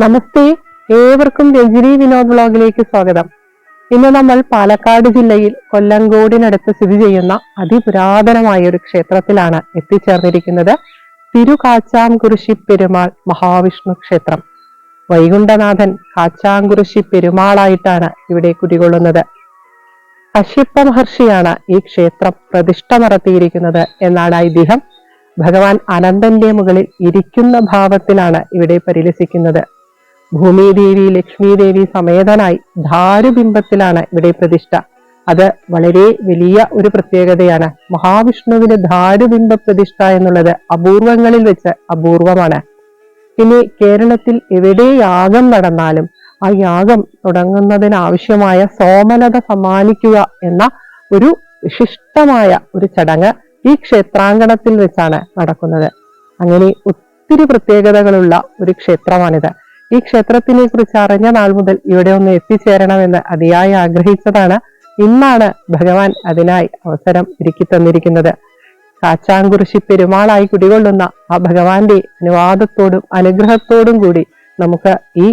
നമസ്തേ, ഏവർക്കും രഞ്ജിനി വിനോദ് വ്ലോഗിലേക്ക് സ്വാഗതം. ഇന്ന് നമ്മൾ പാലക്കാട് ജില്ലയിൽ കൊല്ലങ്കോടിനടുത്ത് സ്ഥിതി ചെയ്യുന്ന അതിപുരാതനമായ ഒരു ക്ഷേത്രത്തിലാണ് എത്തിച്ചേർന്നിരിക്കുന്നത്. തിരുകാച്ചാംകുറിശി പെരുമാൾ മഹാവിഷ്ണു ക്ഷേത്രം. വൈകുണ്ഠനാഥൻ കാച്ചാംകുറിശി പെരുമാളായിട്ടാണ് ഇവിടെ കുടികൊള്ളുന്നത്. കശ്യപ മഹർഷിയാണ് ഈ ക്ഷേത്രം പ്രതിഷ്ഠ നടത്തിയിരിക്കുന്നത് എന്നാണ് ഐതിഹ്യം. ഭഗവാൻ അനന്തന്റെ മുകളിൽ ഇരിക്കുന്ന ഭാവത്തിലാണ് ഇവിടെ പരിലസിക്കുന്നത്. ഭൂമിദേവി ലക്ഷ്മീദേവി സമേതനായി ധാരുബിംബത്തിലാണ് ഇവിടെ പ്രതിഷ്ഠ. അത് വളരെ വലിയ ഒരു പ്രത്യേകതയാണ്. മഹാവിഷ്ണുവിന് ധാരുബിംബ പ്രതിഷ്ഠ എന്നുള്ളത് അപൂർവങ്ങളിൽ വെച്ച് അപൂർവമാണ്. ഇനി കേരളത്തിൽ എവിടെ യാഗം നടന്നാലും ആ യാഗം തുടങ്ങുന്നതിനാവശ്യമായ സോമനത സമ്മാനിക്കുക എന്ന ഒരു വിശിഷ്ടമായ ഒരു ചടങ്ങ് ഈ ക്ഷേത്രാങ്കണത്തിൽ വെച്ചാണ് നടക്കുന്നത്. അങ്ങനെ ഒത്തിരി പ്രത്യേകതകളുള്ള ഒരു ക്ഷേത്രമാണിത്. ഈ ക്ഷേത്രത്തിനെ കുറിച്ച് അറിഞ്ഞ നാൾ മുതൽ ഇവിടെ ഒന്ന് എത്തിച്ചേരണമെന്ന് അതിയായി ആഗ്രഹിച്ചതാണ്. ഇന്നാണ് ഭഗവാൻ അതിനായി അവസരം ഒരുക്കി തന്നിരിക്കുന്നത്. കാച്ചാംകുറിശി പെരുമാളായി കുടികൊള്ളുന്ന ആ ഭഗവാന്റെ അനുവാദത്തോടും അനുഗ്രഹത്തോടും കൂടി നമുക്ക് ഈ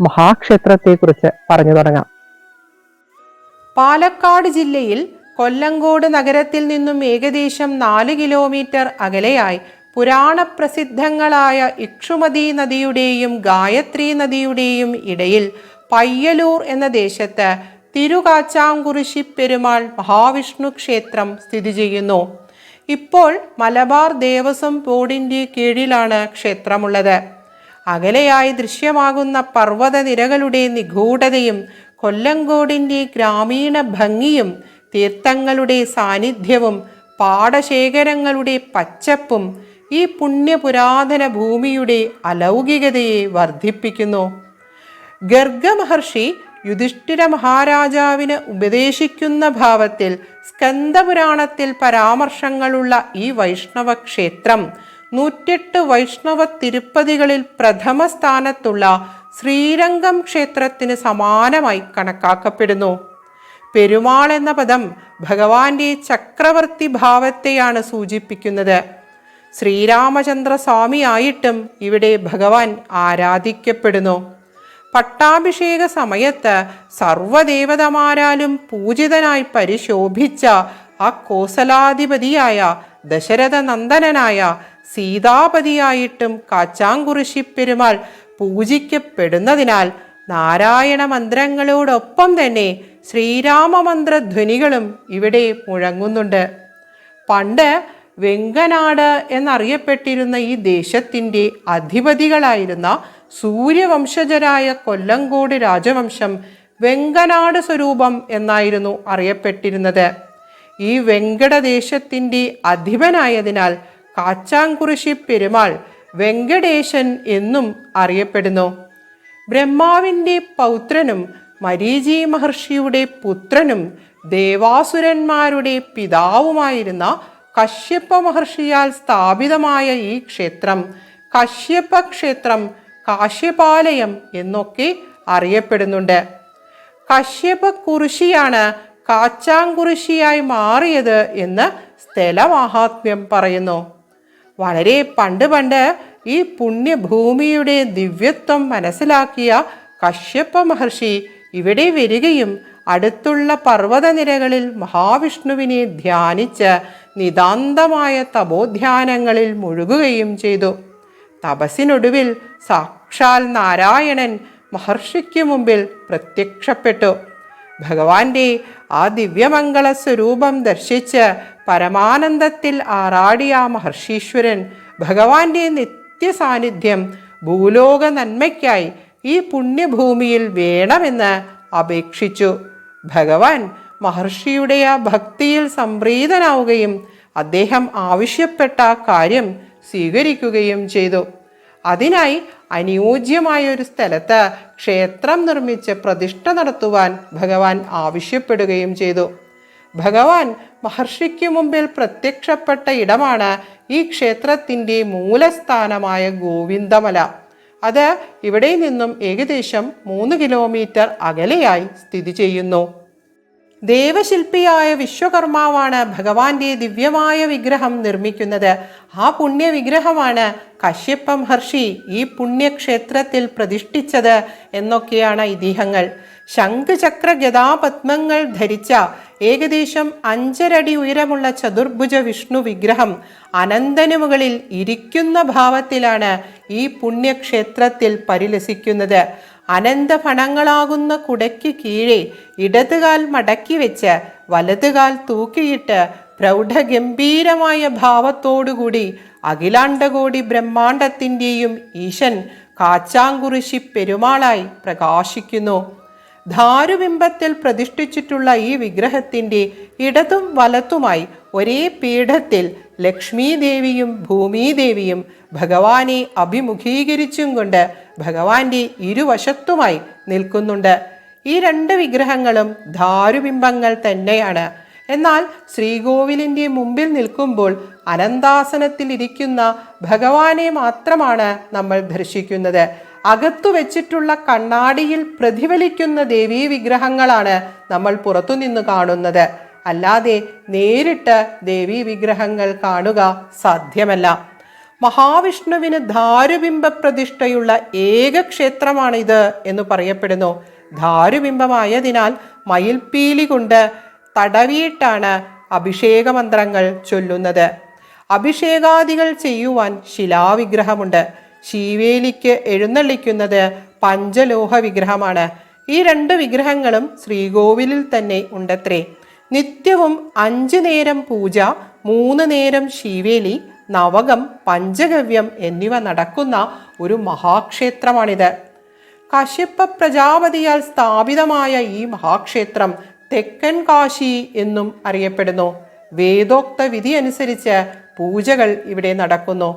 മഹാക്ഷേത്രത്തെ കുറിച്ച് പറഞ്ഞു തുടങ്ങാം. പാലക്കാട് ജില്ലയിൽ കൊല്ലങ്കോട് നഗരത്തിൽ നിന്നും ഏകദേശം 4 കിലോമീറ്റർ അകലെയായി പുരാണപ്രസിദ്ധങ്ങളായ ഇക്ഷുമതി നദിയുടെയും ഗായത്രി നദിയുടെയും ഇടയിൽ പയ്യലൂർ എന്ന ദേശത്ത് തിരുകാച്ചാംകുറിശി പെരുമാൾ മഹാവിഷ്ണു ക്ഷേത്രം സ്ഥിതി ചെയ്യുന്നു. ഇപ്പോൾ മലബാർ ദേവസ്വം ബോർഡിൻ്റെ കീഴിലാണ് ക്ഷേത്രമുള്ളത്. അകലെയായി ദൃശ്യമാകുന്ന പർവ്വതനിരകളുടെ നിഗൂഢതയും കൊല്ലങ്കോടിൻ്റെ ഗ്രാമീണ ഭംഗിയും തീർത്ഥങ്ങളുടെ സാന്നിധ്യവും പാടശേഖരങ്ങളുടെ പച്ചപ്പും ഈ പുണ്യപുരാതന ഭൂമിയുടെ അലൗകികതയെ വർദ്ധിപ്പിക്കുന്നു. ഗർഗമഹർഷി യുധിഷ്ഠിര മഹാരാജാവിന് ഉപദേശിക്കുന്ന ഭാവത്തിൽ സ്കന്ദപുരാണത്തിൽ പരാമർശങ്ങളുള്ള ഈ വൈഷ്ണവ ക്ഷേത്രം 108 വൈഷ്ണവ തിരുപ്പതികളിൽ പ്രഥമ സ്ഥാനത്തുള്ള ശ്രീരംഗം ക്ഷേത്രത്തിന് സമാനമായി കണക്കാക്കപ്പെടുന്നു. പെരുമാൾ എന്ന പദം ഭഗവാന്റെ ചക്രവർത്തി ഭാവത്തെയാണ് സൂചിപ്പിക്കുന്നത്. ശ്രീരാമചന്ദ്ര സ്വാമിയായിട്ടും ഇവിടെ ഭഗവാൻ ആരാധിക്കപ്പെടുന്നു. പട്ടാഭിഷേക സമയത്ത് സർവദേവതമാരാലും പൂജിതനായി പരിശോഭിച്ച ആ കോസലാധിപതിയായ ദശരഥ നന്ദനായ സീതാപതിയായിട്ടും കാച്ചാംകുറിശി പെരുമാൾ പൂജിക്കപ്പെടുന്നതിനാൽ നാരായണ മന്ത്രങ്ങളോടൊപ്പം തന്നെ ശ്രീരാമമന്ത്രധ്വനികളും ഇവിടെ മുഴങ്ങുന്നുണ്ട്. പണ്ട് വെങ്കനാട് എന്നറിയപ്പെട്ടിരുന്ന ഈ ദേശത്തിൻ്റെ അധിപതികളായിരുന്ന സൂര്യവംശജരായ കൊല്ലങ്കോട് രാജവംശം വെങ്കനാട് സ്വരൂപം എന്നായിരുന്നു അറിയപ്പെട്ടിരുന്നത്. ഈ വെങ്കടദേശത്തിൻ്റെ അധിപനായതിനാൽ കാച്ചാംകുറിശി പെരുമാൾ വെങ്കടേശൻ എന്നും അറിയപ്പെടുന്നു. ബ്രഹ്മാവിൻ്റെ പൗത്രനും മരീചി മഹർഷിയുടെ പുത്രനും ദേവാസുരന്മാരുടെ പിതാവുമായിരുന്ന കശ്യപ മഹർഷിയാൽ സ്ഥാപിതമായ ഈ ക്ഷേത്രം കശ്യപ ക്ഷേത്രം, കാശ്യപാലയം എന്നൊക്കെ അറിയപ്പെടുന്നുണ്ട്. കശ്യപ കുറിശിയാണ് കാച്ചാംകുറിശിയായി മാറിയത് എന്ന് സ്ഥലമാഹാത്മ്യം പറയുന്നു. വളരെ പണ്ട് ഈ പുണ്യഭൂമിയുടെ ദിവ്യത്വം മനസ്സിലാക്കിയ കശ്യപ മഹർഷി ഇവിടെ വരികയും അടുത്തുള്ള പർവ്വതനിരകളിൽ മഹാവിഷ്ണുവിനെ ധ്യാനിച്ച് നിതാന്തമായ തപോധ്യാനങ്ങളിൽ മുഴുകുകയും ചെയ്തു. തപസ്സിനൊടുവിൽ സാക്ഷാൽ നാരായണൻ മഹർഷിക്ക് മുമ്പിൽ പ്രത്യക്ഷപ്പെട്ടു. ഭഗവാന്റെ ആ ദിവ്യമംഗള സ്വരൂപം ദർശിച്ച് പരമാനന്ദത്തിൽ ആറാടിയ മഹർഷീശ്വരൻ ഭഗവാന്റെ നിത്യസാന്നിധ്യം ഭൂലോക നന്മയ്ക്കായി ഈ പുണ്യഭൂമിയിൽ വേണമെന്ന് അപേക്ഷിച്ചു. ഭഗവാൻ മഹർഷിയുടെ ആ ഭക്തിയിൽ സംപ്രീതനാവുകയും അദ്ദേഹം ആവശ്യപ്പെട്ട കാര്യം സ്വീകരിക്കുകയും ചെയ്തു. അതിനായി അനുയോജ്യമായ ഒരു സ്ഥലത്ത് ക്ഷേത്രം നിർമ്മിച്ച് പ്രതിഷ്ഠ നടത്തുവാൻ ഭഗവാൻ ആവശ്യപ്പെടുകയും ചെയ്തു. ഭഗവാൻ മഹർഷിക്ക് മുമ്പിൽ പ്രത്യക്ഷപ്പെട്ട ഇടമാണ് ഈ ക്ഷേത്രത്തിൻ്റെ മൂലസ്ഥാനമായ ഗോവിന്ദമല. അത് ഇവിടെ നിന്നും ഏകദേശം 3 കിലോമീറ്റർ അകലെയായി സ്ഥിതി ചെയ്യുന്നു. ദേവശില്പിയായ വിശ്വകർമാവാണ് ഭഗവാന്റെ ദിവ്യമായ വിഗ്രഹം നിർമ്മിക്കുന്നത്. ആ പുണ്യ വിഗ്രഹമാണ് കശ്യപ മഹർഷി ഈ പുണ്യക്ഷേത്രത്തിൽ പ്രതിഷ്ഠിച്ചത് എന്നൊക്കെയാണ് ഐതിഹ്യങ്ങൾ. ശംഖുചക്ര ഗദാപത്മങ്ങൾ ധരിച്ച ഏകദേശം 5 അടി ഉയരമുള്ള ചതുർഭുജ വിഷ്ണു വിഗ്രഹം അനന്തനു മുകളിൽ ഇരിക്കുന്ന ഭാവത്തിലാണ് ഈ പുണ്യക്ഷേത്രത്തിൽ പരിലസിക്കുന്നത്. അനന്തഫണങ്ങളാകുന്ന കുടയ്ക്ക് കീഴെ ഇടതുകാൽ മടക്കി വെച്ച് വലതുകാൽ തൂക്കിയിട്ട് പ്രൗഢഗംഭീരമായ ഭാവത്തോടുകൂടി അഖിലാണ്ടകോടി ബ്രഹ്മാണ്ടത്തിൻ്റെയും ഈശൻ കാച്ചാങ്കുറിശി പെരുമാളായി പ്രകാശിക്കുന്നു. ധാരുബിംബത്തിൽ പ്രതിഷ്ഠിച്ചിട്ടുള്ള ഈ വിഗ്രഹത്തിൻ്റെ ഇടതും വലത്തുമായി ഒരേ പീഠത്തിൽ ലക്ഷ്മീദേവിയും ഭൂമിദേവിയും ഭഗവാനെ അഭിമുഖീകരിച്ചും കൊണ്ട് ഭഗവാന്റെ ഇരുവശത്തുമായി നിൽക്കുന്നുണ്ട്. ഈ 2 വിഗ്രഹങ്ങളും ധാരുബിംബങ്ങൾ തന്നെയാണ്. എന്നാൽ ശ്രീകോവിലിൻ്റെ മുമ്പിൽ നിൽക്കുമ്പോൾ അനന്താസനത്തിൽ ഇരിക്കുന്ന ഭഗവാനെ മാത്രമാണ് നമ്മൾ ദർശിക്കുന്നത്. അകത്തു വെച്ചിട്ടുള്ള കണ്ണാടിയിൽ പ്രതിഫലിക്കുന്ന ദേവീ വിഗ്രഹങ്ങളാണ് നമ്മൾ പുറത്തുനിന്ന് കാണുന്നത്. അല്ലാതെ നേരിട്ട് ദേവീ വിഗ്രഹങ്ങൾ കാണുക സാധ്യമല്ല. മഹാവിഷ്ണുവിന് ധാരുബിംബ പ്രതിഷ്ഠയുള്ള ഏക ക്ഷേത്രമാണിത് എന്ന് പറയപ്പെടുന്നു. ധാരുബിംബമായതിനാൽ മയിൽപ്പീലി കൊണ്ട് തടവിയിട്ടാണ് അഭിഷേക മന്ത്രങ്ങൾ ചൊല്ലുന്നത്. അഭിഷേകാദികൾ ചെയ്യുവാൻ ശിലാവിഗ്രഹമുണ്ട്. ശീവേലിക്ക് എഴുന്നള്ളിക്കുന്നത് പഞ്ചലോഹ വിഗ്രഹമാണ്. ഈ 2 വിഗ്രഹങ്ങളും ശ്രീകോവിലിൽ തന്നെ ഉണ്ടത്രേ. നിത്യവും 5 നേരം പൂജ, 3 നേരം ശീവേലി, നവകം, പഞ്ചഗവ്യം എന്നിവ നടക്കുന്ന ഒരു മഹാക്ഷേത്രമാണിത്. കശ്യപ പ്രജാപതിയാൽ സ്ഥാപിതമായ ഈ മഹാക്ഷേത്രം തെക്കൻ കാശി എന്നും അറിയപ്പെടുന്നു. വേദോക്ത വിധി അനുസരിച്ച് പൂജകൾ ഇവിടെ നടക്കുന്നു.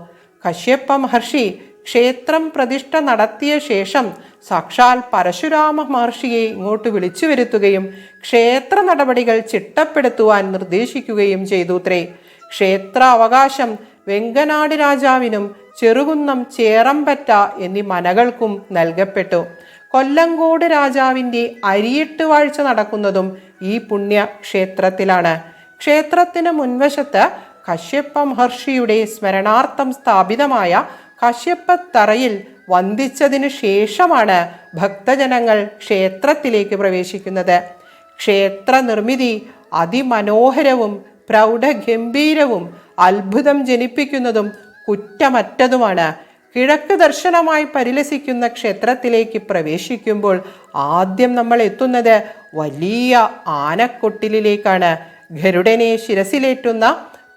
കശ്യപ മഹർഷി ക്ഷേത്രം പ്രതിഷ്ഠ നടത്തിയ ശേഷം സാക്ഷാൽ പരശുരാമ മഹർഷിയെ ഇങ്ങോട്ട് വിളിച്ചു വരുത്തുകയും ക്ഷേത്ര നടപടികൾ ചിട്ടപ്പെടുത്തുവാൻ നിർദ്ദേശിക്കുകയും ചെയ്തുത്രേ. ക്ഷേത്ര അവകാശം വെങ്കനാട് രാജാവിനും ചെറുകുന്നം ചേറമ്പറ്റ എന്നീ മനകൾക്കും നൽകപ്പെട്ടു. കൊല്ലങ്കോട് രാജാവിൻ്റെ അരിയിട്ട് വാഴ്ച നടക്കുന്നതും ഈ പുണ്യ ക്ഷേത്രത്തിലാണ്. ക്ഷേത്രത്തിന് മുൻവശത്ത് കശ്യപ മഹർഷിയുടെ സ്മരണാർത്ഥം സ്ഥാപിതമായ കശ്യപത്തറയിൽ വന്ദിച്ചതിനു ശേഷമാണ് ഭക്തജനങ്ങൾ ക്ഷേത്രത്തിലേക്ക് പ്രവേശിക്കുന്നത്. ക്ഷേത്ര നിർമ്മിതി അതിമനോഹരവും പ്രൗഢഗംഭീരവും അത്ഭുതം ജനിപ്പിക്കുന്നതും കുറ്റമറ്റതുമാണ്. കിഴക്ക് ദർശനമായി പരിലസിക്കുന്ന ക്ഷേത്രത്തിലേക്ക് പ്രവേശിക്കുമ്പോൾ ആദ്യം നമ്മൾ എത്തുന്നത് വലിയ ആനക്കൊട്ടിലിലേക്കാണ്. ഗരുഡനെ ശിരസിലേറ്റുന്ന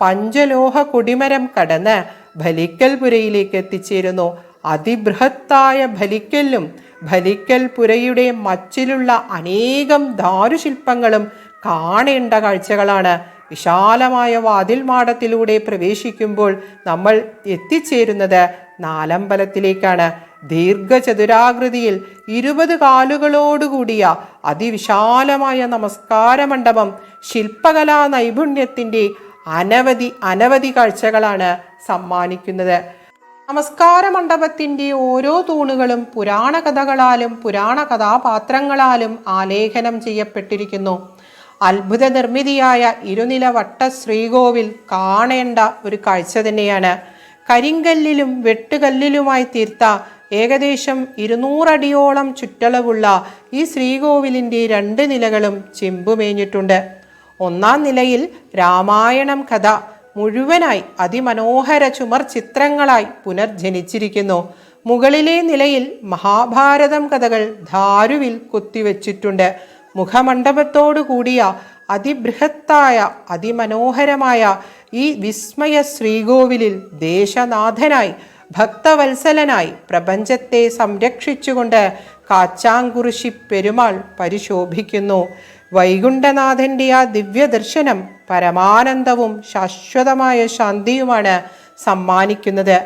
പഞ്ചലോഹ കൊടിമരം കടന്ന് ബലിക്കൽപുരയിലേക്ക് എത്തിച്ചേരുന്നു. അതിബൃഹത്തായ ബലിക്കലും ബലിക്കൽ പുരയുടെ മച്ചിലുള്ള അനേകം ദാരുശില്പങ്ങളും കാണേണ്ട കാഴ്ചകളാണ്. വിശാലമായ വാതിൽ മാടത്തിലൂടെ പ്രവേശിക്കുമ്പോൾ നമ്മൾ എത്തിച്ചേരുന്നത് നാലമ്പലത്തിലേക്കാണ്. ദീർഘചതുരാകൃതിയിൽ 20 കാലുകളോടുകൂടിയ അതിവിശാലമായ നമസ്കാര മണ്ഡപം ശില്പകലാ നൈപുണ്യത്തിൻ്റെ അനവധി കാഴ്ചകളാണ് സമ്മാനിക്കുന്നത്. നമസ്കാര മണ്ഡപത്തിൻ്റെ ഓരോ തൂണുകളും പുരാണ കഥകളാലും പുരാണ കഥാപാത്രങ്ങളാലും ആലേഖനം ചെയ്യപ്പെട്ടിരിക്കുന്നു. അത്ഭുത നിർമ്മിതിയായ ഇരുനില വട്ട ശ്രീകോവിൽ കാണേണ്ട ഒരു കാഴ്ച തന്നെയാണ്. കരിങ്കല്ലിലും വെട്ടുകല്ലിലുമായി തീർത്ത ഏകദേശം 200 അടിയോളം ചുറ്റളവുള്ള ഈ ശ്രീകോവിലിൻ്റെ 2 നിലകളും ചെമ്പുമേഞ്ഞിട്ടുണ്ട്. 1-ാം നിലയിൽ രാമായണം കഥ മുഴുവനായി അതിമനോഹര ചുമർ ചിത്രങ്ങളായി പുനർജനിച്ചിരിക്കുന്നു. മുകളിലെ നിലയിൽ മഹാഭാരതം കഥകൾ ധാരുവിൽ കൊത്തിവെച്ചിട്ടുണ്ട്. മുഖമണ്ഡപത്തോടു കൂടിയ അതിബൃഹത്തായ അതിമനോഹരമായ ഈ വിസ്മയ ശ്രീകോവിലിൽ ദേശനാഥനായി ഭക്തവത്സലനായി പ്രപഞ്ചത്തെ സംരക്ഷിച്ചുകൊണ്ട് കാച്ചാങ്കുറിശി പെരുമാൾ പരിശോഭിക്കുന്നു. വൈകുണ്ഠനാഥൻ്റെ ആ ദിവ്യദർശനം പരമാനന്ദവും ശാശ്വതമായ ശാന്തിയുമാണ് സമ്മാനിക്കുന്നത്.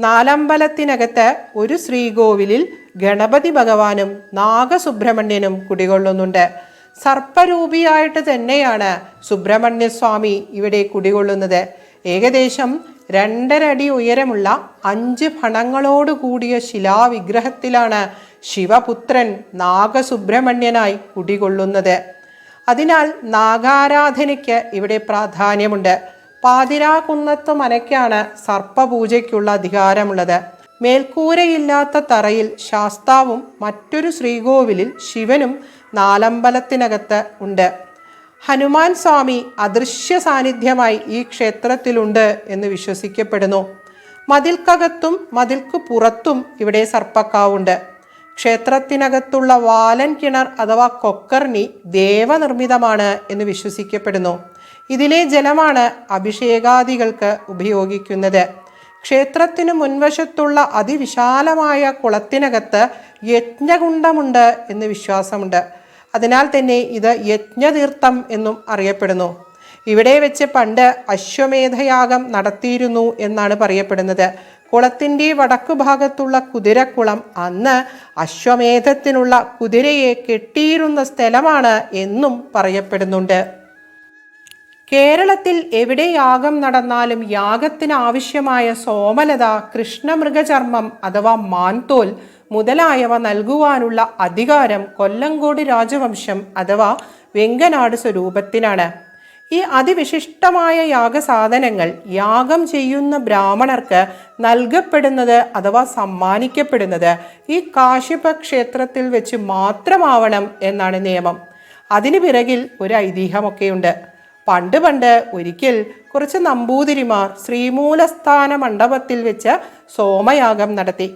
നാലമ്പലത്തിനകത്ത് ഒരു ശ്രീകോവിലിൽ ഗണപതി ഭഗവാനും നാഗസുബ്രഹ്മണ്യനും കുടികൊള്ളുന്നുണ്ട്. സർപ്പരൂപിയായിട്ട് തന്നെയാണ് സുബ്രഹ്മണ്യസ്വാമി ഇവിടെ കുടികൊള്ളുന്നത്. ഏകദേശം 2.5 അടി ഉയരമുള്ള 5 ഫണങ്ങളോട് കൂടിയ ശിലാവിഗ്രഹത്തിലാണ് ശിവപുത്രൻ നാഗസുബ്രഹ്മണ്യനായി കുടികൊള്ളുന്നത്. അതിനാൽ നാഗാരാധനയ്ക്ക് ഇവിടെ പ്രാധാന്യമുണ്ട്. പാതിരാകുന്നത്ത് മനയ്ക്കാണ് സർപ്പപൂജയ്ക്കുള്ള അധികാരമുള്ളത്. മേൽക്കൂരയില്ലാത്ത തറയിൽ ശാസ്താവും മറ്റൊരു ശ്രീകോവിലിൽ ശിവനും നാലമ്പലത്തിനകത്ത് ഉണ്ട്. ഹനുമാൻ സ്വാമി അദൃശ്യ സാന്നിധ്യമായി ഈ ക്ഷേത്രത്തിലുണ്ട് എന്ന് വിശ്വസിക്കപ്പെടുന്നു. മതിൽക്കകത്തും മതിൽക്കു പുറത്തും ഇവിടെ സർപ്പക്കാവുണ്ട്. ക്ഷേത്രത്തിനകത്തുള്ള വാലൻ കിണർ അഥവാ കൊക്കർണി ദേവനിർമ്മിതമാണ് എന്ന് വിശ്വസിക്കപ്പെടുന്നു. ഇതിലെ ജലമാണ് അഭിഷേകാദികൾക്ക് ഉപയോഗിക്കുന്നത്. ക്ഷേത്രത്തിനു മുൻവശത്തുള്ള അതിവിശാലമായ കുളത്തിനകത്ത് യജ്ഞകുണ്ഡമുണ്ട് എന്ന് വിശ്വാസമുണ്ട്. അതിനാൽ തന്നെ ഇത് യജ്ഞതീർത്ഥം എന്നും അറിയപ്പെടുന്നു. ഇവിടെ വെച്ച് പണ്ട് അശ്വമേധയാഗം നടത്തിയിരുന്നു എന്നാണ് പറയപ്പെടുന്നത്. കുളത്തിൻ്റെ വടക്കു ഭാഗത്തുള്ള കുതിരക്കുളം അന്ന് അശ്വമേധത്തിനുള്ള കുതിരയെ കെട്ടിയിരുന്ന സ്ഥലമാണ് എന്നും പറയപ്പെടുന്നുണ്ട്. കേരളത്തിൽ എവിടെ യാഗം നടന്നാലും യാഗത്തിന് ആവശ്യമായ സോമലത, കൃഷ്ണമൃഗചർമ്മം അഥവാ മാൻതോൽ മുതലായവ നൽകുവാനുള്ള അധികാരം കൊല്ലങ്കോട് രാജവംശം അഥവാ വെങ്കനാട് സ്വരൂപത്തിനാണ്. ഈ അതിവിശിഷ്ടമായ യാഗസാധനങ്ങൾ യാഗം ചെയ്യുന്ന ബ്രാഹ്മണർക്ക് നൽകപ്പെടുന്നത് അഥവാ സമ്മാനിക്കപ്പെടുന്നത് ഈ കാശ്യപ ക്ഷേത്രത്തിൽ വെച്ച് മാത്രമാവണം എന്നാണ് നിയമം. അതിനു പിറകിൽ ഒരു ഐതിഹ്യമൊക്കെയുണ്ട്. പണ്ട് ഒരിക്കൽ കുറച്ച് നമ്പൂതിരിമാർ ശ്രീമൂലസ്ഥാന മണ്ഡപത്തിൽ വെച്ച് സോമയാഗം നടത്തി.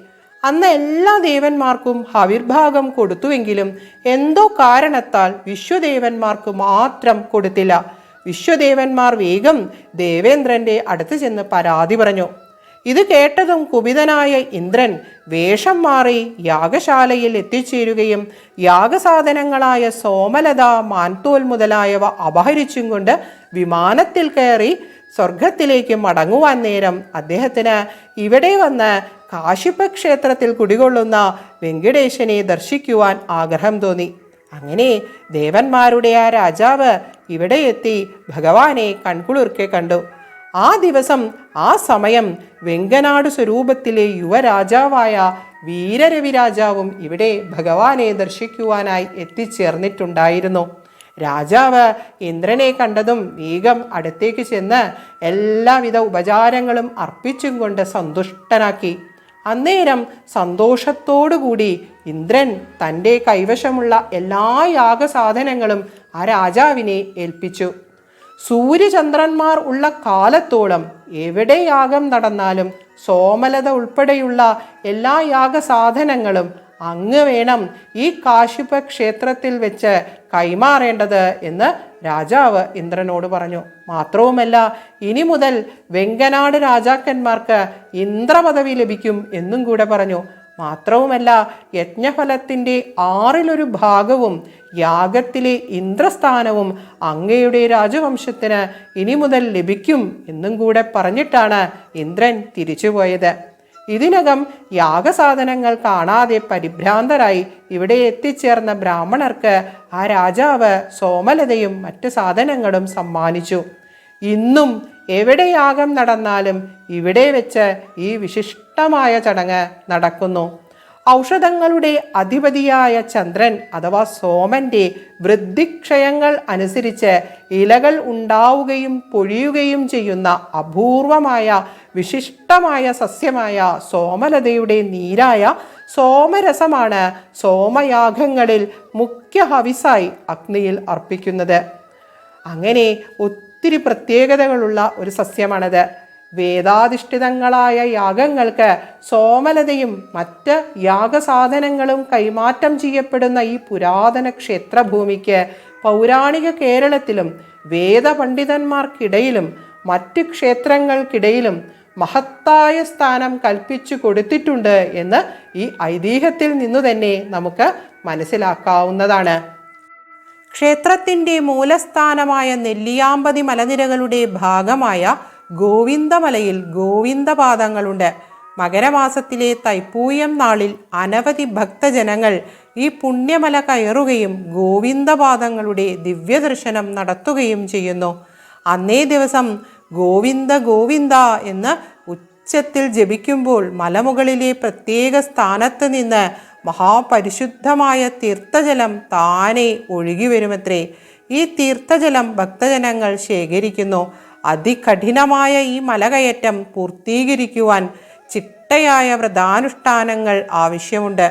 അന്ന് എല്ലാ ദേവന്മാർക്കും ഹവിർഭാഗം കൊടുത്തുവെങ്കിലും എന്തോ കാരണത്താൽ വിശ്വദേവന്മാർക്ക് മാത്രം കൊടുത്തില്ല. വിശ്വദേവന്മാർ വേഗം ദേവേന്ദ്രന്റെ അടുത്ത് ചെന്ന് പരാതി പറഞ്ഞു. ഇത് കേട്ടതും കുപിതനായ ഇന്ദ്രൻ വേഷം മാറി യാഗശാലയിൽ എത്തിച്ചേരുകയും യാഗസാധനങ്ങളായ സോമലത, മാൻതോൽ മുതലായവ അപഹരിച്ചും കൊണ്ട് വിമാനത്തിൽ കയറി സ്വർഗത്തിലേക്ക് മടങ്ങുവാൻ നേരം അദ്ദേഹത്തിന് ഇവിടെ വന്ന് കാശ്യപ ക്ഷേത്രത്തിൽ കുടികൊള്ളുന്ന വെങ്കടേശനെ ദർശിക്കുവാൻ ആഗ്രഹം തോന്നി. അങ്ങനെ ദേവന്മാരുടെ ആ രാജാവ് ഇവിടെ എത്തി ഭഗവാനെ കൺകുളിർക്കെ കണ്ടു. ആ ദിവസം ആ സമയം വെങ്കനാട് സ്വരൂപത്തിലെ യുവരാജാവായ വീരരവി രാജാവും ഇവിടെ ഭഗവാനെ ദർശിക്കുവാനായി എത്തിച്ചേർന്നിട്ടുണ്ടായിരുന്നു. രാജാവ് ഇന്ദ്രനെ കണ്ടതും വേഗം അടുത്തേക്ക് ചെന്ന് എല്ലാവിധ ഉപചാരങ്ങളും അർപ്പിച്ചും കൊണ്ട് സന്തുഷ്ടനാക്കി. അന്നേരം സന്തോഷത്തോടുകൂടി ഇന്ദ്രൻ തൻ്റെ കൈവശമുള്ള എല്ലാ യാഗസാധനങ്ങളും ആ രാജാവിനെ ഏൽപ്പിച്ചു. സൂര്യചന്ദ്രന്മാർ ഉള്ള കാലത്തോളം എവിടെ യാഗം നടന്നാലും സോമലത ഉൾപ്പെടെയുള്ള എല്ലാ യാഗസാധനങ്ങളും അങ്ങ് വേണം ഈ കാശ്യപ ക്ഷേത്രത്തിൽ വെച്ച് കൈമാറേണ്ടത് എന്ന് രാജാവ് ഇന്ദ്രനോട് പറഞ്ഞു. മാത്രവുമല്ല, ഇനി മുതൽ വെങ്കനാട് രാജാക്കന്മാർക്ക് ഇന്ദ്രപദവി ലഭിക്കും എന്നും കൂടെ പറഞ്ഞു. മാത്രവുമല്ല, യജ്ഞഫലത്തിൻ്റെ 1/6 യാഗത്തിലെ ഇന്ദ്രസ്ഥാനവും അങ്ങയുടെ രാജവംശത്തിന് ഇനി മുതൽ ലഭിക്കും എന്നും കൂടെ പറഞ്ഞിട്ടാണ് ഇന്ദ്രൻ തിരിച്ചുപോയത്. ഇതിനകം യാഗസാധനങ്ങൾ കാണാതെ പരിഭ്രാന്തരായി ഇവിടെ എത്തിച്ചേർന്ന ബ്രാഹ്മണർക്ക് ആ രാജാവ് സോമലതയും മറ്റ് സാധനങ്ങളും സമ്മാനിച്ചു. ഇന്നും എവിടെ യാഗം നടന്നാലും ഇവിടെ വെച്ച് ഈ വിശിഷ്ടമായ ചടങ്ങ് നടക്കുന്നു. ഔഷധങ്ങളുടെ അധിപതിയായ ചന്ദ്രൻ അഥവാ സോമന്റെ വൃദ്ധിക്ഷയങ്ങൾ അനുസരിച്ച് ഇലകൾ ഉണ്ടാവുകയും പൊഴിയുകയും ചെയ്യുന്ന അപൂർവമായ വിശിഷ്ടമായ സസ്യമായ സോമലതയുടെ നീരായ സോമരസമാണ് സോമയാഗങ്ങളിൽ മുഖ്യ ഹവിസായി അഗ്നിയിൽ അർപ്പിക്കുന്നത്. അങ്ങനെ ഒത്തിരി പ്രത്യേകതകളുള്ള ഒരു സസ്യമാണത്. വേദാധിഷ്ഠിതങ്ങളായ യാഗങ്ങൾക്ക് സോമലതയും മറ്റ് യാഗസാധനങ്ങളും കൈമാറ്റം ചെയ്യപ്പെടുന്ന ഈ പുരാതന ക്ഷേത്രഭൂമിക്ക് പൗരാണിക കേരളത്തിലും വേദപണ്ഡിതന്മാർക്കിടയിലും മറ്റ് ക്ഷേത്രങ്ങൾക്കിടയിലും മഹത്തായ സ്ഥാനം കൽപ്പിച്ചു കൊടുത്തിട്ടുണ്ട് എന്ന് ഈ ഐതിഹ്യത്തിൽ നിന്നു തന്നെ നമുക്ക് മനസ്സിലാക്കാവുന്നതാണ്. ക്ഷേത്രത്തിൻ്റെ മൂലസ്ഥാനമായ നെല്ലിയാമ്പതി മലനിരകളുടെ ഭാഗമായ ഗോവിന്ദമലയിൽ ഗോവിന്ദപാദങ്ങളുണ്ട്. മകരമാസത്തിലെ തൈപ്പൂയം നാളിൽ അനവധി ഭക്തജനങ്ങൾ ഈ പുണ്യമല കയറുകയും ഗോവിന്ദപാദങ്ങളുടെ ദിവ്യദർശനം നടത്തുകയും ചെയ്യുന്നു. അന്നേ ദിവസം ഗോവിന്ദ ഗോവിന്ദ എന്ന് ഉച്ചത്തിൽ ജപിക്കുമ്പോൾ മലമുകളിലെ പ്രത്യേക സ്ഥാനത്ത് നിന്ന് മഹാപരിശുദ്ധമായ തീർത്ഥജലം താനെ ഒഴുകി വരുമത്രേ. ഈ തീർത്ഥജലം ഭക്തജനങ്ങൾ ശേഖരിക്കുന്നു. അതികഠിനമായ ഈ മലകയറ്റം പൂർത്തീകരിക്കുവാൻ ചിട്ടയായ വ്രതാനുഷ്ഠാനങ്ങൾ ആവശ്യമുണ്ട്.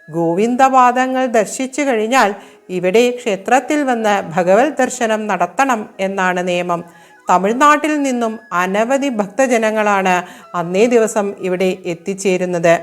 ഗോവിന്ദപാദങ്ങൾ ദർശിച്ചു കഴിഞ്ഞാൽ ഇവിടെ ക്ഷേത്രത്തിൽ വന്ന് ഭഗവത് ദർശനം നടത്തണം എന്നാണ് നിയമം. തമിഴ്നാട്ടിൽ നിന്നും അനവധി ഭക്തജനങ്ങളാണ് അന്നേ ദിവസം ഇവിടെ എത്തിച്ചേരുന്നത്.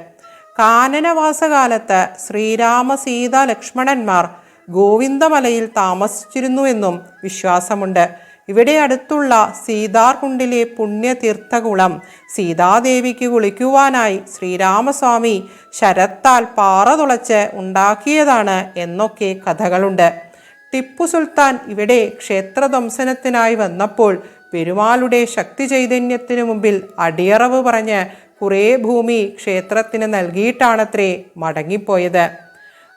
കാനനവാസകാലത്ത് ശ്രീരാമ സീത ലക്ഷ്മണന്മാർ ഗോവിന്ദമലയിൽ താമസിച്ചിരുന്നുവെന്നും വിശ്വാസമുണ്ട്. ഇവിടെ അടുത്തുള്ള സീതാർകുണ്ടിലെ പുണ്യതീർത്ഥകുളം സീതാദേവിക്ക് കുളിക്കുവാനായി ശ്രീരാമസ്വാമി ശരത്താൽ പാറ തുളച്ച് ഉണ്ടാക്കിയതാണ് എന്നൊക്കെ കഥകളുണ്ട്. ടിപ്പു സുൽത്താൻ ഇവിടെ ക്ഷേത്രധ്വംസനത്തിനായി വന്നപ്പോൾ പെരുമാളുടെ ശക്തി ചൈതന്യത്തിനു മുമ്പിൽ അടിയറവ് പറഞ്ഞ് കുറേ ഭൂമി ക്ഷേത്രത്തിന് നൽകിയിട്ടാണത്രേ മടങ്ങിപ്പോയത്.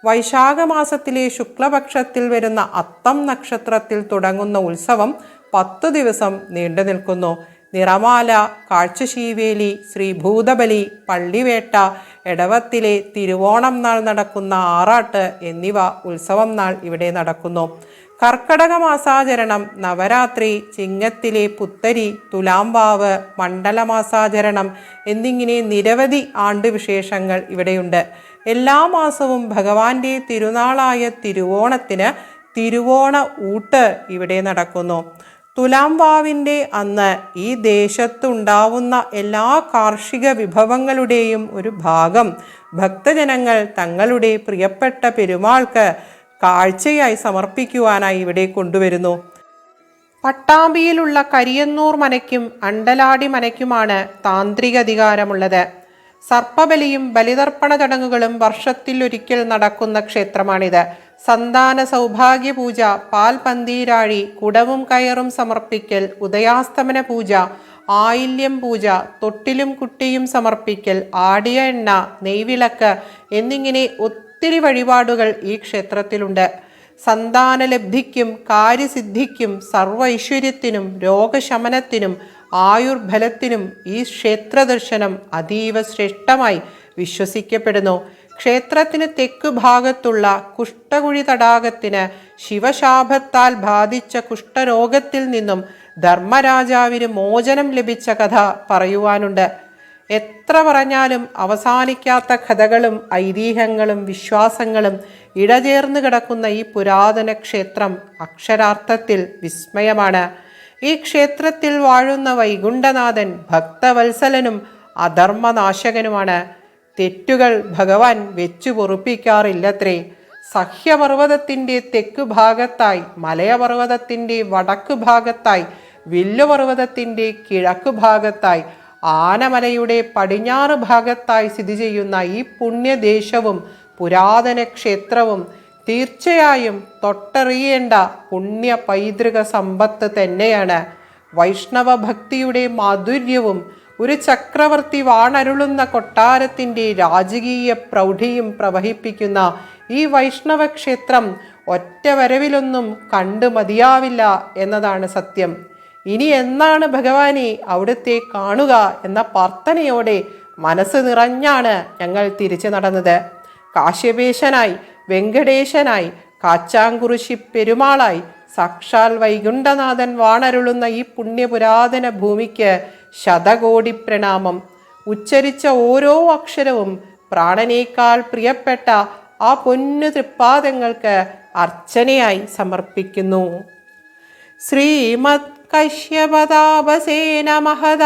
വൈശാഖമാസത്തിലെ ശുക്ലപക്ഷത്തിൽ വരുന്ന അത്തം നക്ഷത്രത്തിൽ തുടങ്ങുന്ന ഉത്സവം 10 ദിവസം നീണ്ടു നിൽക്കുന്നു. നിറമാല, കാഴ്ചശീവേലി, ശ്രീഭൂതബലി, പള്ളിവേട്ട, എടവത്തിലെ തിരുവോണം നാൾ നടക്കുന്ന ആറാട്ട് എന്നിവ ഉത്സവം നാൾ ഇവിടെ നടക്കുന്നു. കർക്കടക മാസാചരണം, നവരാത്രി, ചിങ്ങത്തിലെ പുത്തരി, തുലാംവാവ്, മണ്ഡലമാസാചരണം എന്നിങ്ങനെ നിരവധി ആണ്ടുവിശേഷങ്ങൾ ഇവിടെയുണ്ട്. എല്ലാ മാസവും ഭഗവാന്റെ തിരുനാളായ തിരുവോണത്തിന് തിരുവോണ ഊട്ട് ഇവിടെ നടക്കുന്നു. തുലാംവാവിൻ്റെ അന്ന് ഈ ദേശത്തുണ്ടാവുന്ന എല്ലാ കാർഷിക വിഭവങ്ങളുടെയും ഒരു ഭാഗം ഭക്തജനങ്ങൾ തങ്ങളുടെ പ്രിയപ്പെട്ട പെരുമാൾക്ക് കാഴ്ചയായി സമർപ്പിക്കുവാനായി ഇവിടെ കൊണ്ടുവരുന്നു. പട്ടാമ്പിയിലുള്ള കരിയന്നൂർ മനയ്ക്കും അണ്ടലാടി മനയ്ക്കുമാണ് താന്ത്രിക അധികാരമുള്ളത്. സർപ്പബലിയും ബലിതർപ്പണ ചടങ്ങുകളും വർഷത്തിൽ ഒരിക്കൽ നടക്കുന്ന ക്ഷേത്രമാണിത്. സന്താന സൗഭാഗ്യ പൂജ, പാൽ പന്തീരാഴി, കുടവും കയറും സമർപ്പിക്കൽ, ഉദയാസ്തമന പൂജ, ആയില്യം പൂജ, തൊട്ടിലും കുട്ടിയും സമർപ്പിക്കൽ, ആടിയ എണ്ണ, നെയ്വിളക്ക് എന്നിങ്ങനെ ഒത്തിരി വഴിപാടുകൾ ഈ ക്ഷേത്രത്തിലുണ്ട്. സന്താനലബ്ധിക്കും കാര്യസിദ്ധിക്കും സർവ്വ ഐശ്വര്യത്തിനും രോഗശമനത്തിനും ആയുർബലത്തിനും ഈ ക്ഷേത്രദർശനം അതീവ ശ്രേഷ്ഠമായി വിശ്വസിക്കപ്പെടുന്നു. ക്ഷേത്രത്തിന് തെക്കു ഭാഗത്തുള്ള കുഷ്ഠകുഴി തടാകത്തിന് ശിവശാപത്താൽ ബാധിച്ച കുഷ്ഠരോഗത്തിൽ നിന്നും ധർമ്മരാജാവിന് മോചനം ലഭിച്ച കഥ പറയുവാനുണ്ട്. എത്ര പറഞ്ഞാലും അവസാനിക്കാത്ത കഥകളും ഐതിഹ്യങ്ങളും വിശ്വാസങ്ങളും ഇടചേർന്ന് കിടക്കുന്ന ഈ പുരാതന ക്ഷേത്രം അക്ഷരാർത്ഥത്തിൽ വിസ്മയമാണ്. ഈ ക്ഷേത്രത്തിൽ വാഴുന്ന വൈകുണ്ഠനാഥൻ ഭക്തവത്സലനും അധർമ്മനാശകനുമാണ്. തെറ്റുകൾ ഭഗവാൻ വെച്ചു പൊറുപ്പിക്കാറില്ലത്രേ. സഹ്യപർവ്വതത്തിൻ്റെ തെക്കു ഭാഗത്തായി, മലയപർവ്വതത്തിൻ്റെ വടക്കു ഭാഗത്തായി, വില്ലുപർവ്വതത്തിൻ്റെ കിഴക്കു ഭാഗത്തായി, ആനമലയുടെ പടിഞ്ഞാറ് ഭാഗത്തായി സ്ഥിതി ചെയ്യുന്ന ഈ പുണ്യദേശവും പുരാതന ക്ഷേത്രവും തീർച്ചയായും തൊട്ടറിയേണ്ട പുണ്യ പൈതൃക സമ്പത്ത് തന്നെയാണ്. വൈഷ്ണവ ഭക്തിയുടെ മാധുര്യവും ഒരു ചക്രവർത്തി വാണരുളുന്ന കൊട്ടാരത്തിൻ്റെ രാജകീയ പ്രൗഢിയും പ്രവഹിപ്പിക്കുന്ന ഈ വൈഷ്ണവ ക്ഷേത്രം ഒറ്റ വരവിലൊന്നും കണ്ടു മതിയാവില്ല എന്നതാണ് സത്യം. ഇനി എന്നാണ് ഭഗവാനെ അവിടുത്തെ കാണുക എന്ന പ്രാർത്ഥനയോടെ മനസ്സ് നിറഞ്ഞാണ് ഞങ്ങൾ തിരിച്ചു നടന്നത്. കാശ്യപേശനായി, വെങ്കടേശനായി, കാച്ചാങ്കുറിശി പെരുമാളായി, സാക്ഷാൽ വൈകുണ്ഠനാഥൻ വാണരുളുന്ന ഈ പുണ്യപുരാതന ഭൂമിക്ക് ശതകോടി പ്രണാമം. ഉച്ചരിച്ച ഓരോ അക്ഷരവും പ്രാണനേക്കാൾ പ്രിയപ്പെട്ട ആ പൊന്നു തൃപ്പാദങ്ങൾക്ക് അർച്ചനയായി സമർപ്പിക്കുന്നു. ശ്രീമദ് കശ്യപതാപസേന മഹദ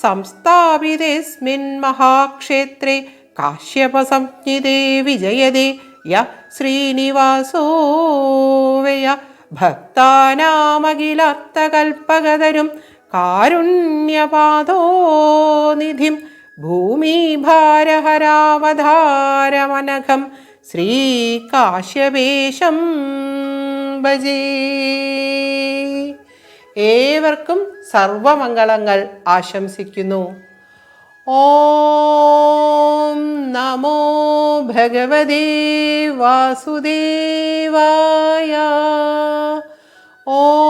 സംസ്ഥാപിതേസ്മിൻ മഹാക്ഷേത്രേ കാശ്യപസംജ്ഞിതേ വിജയതേ യ ശ്രീനിവാസോ വയ ഭക്താനാമഖിലാർത്ഥകൽപകതരും കാരുണ്യപാദോനിധിം ഭൂമിഭാരഹരാവതാരമനഘം ശ്രീകാശ്യപേശം ഭജേ. ഏവർക്കും സർവമംഗളങ്ങൾ ആശംസിക്കുന്നു. ഓം നമോ ഭഗവതേ വാസുദേവായ. ഓം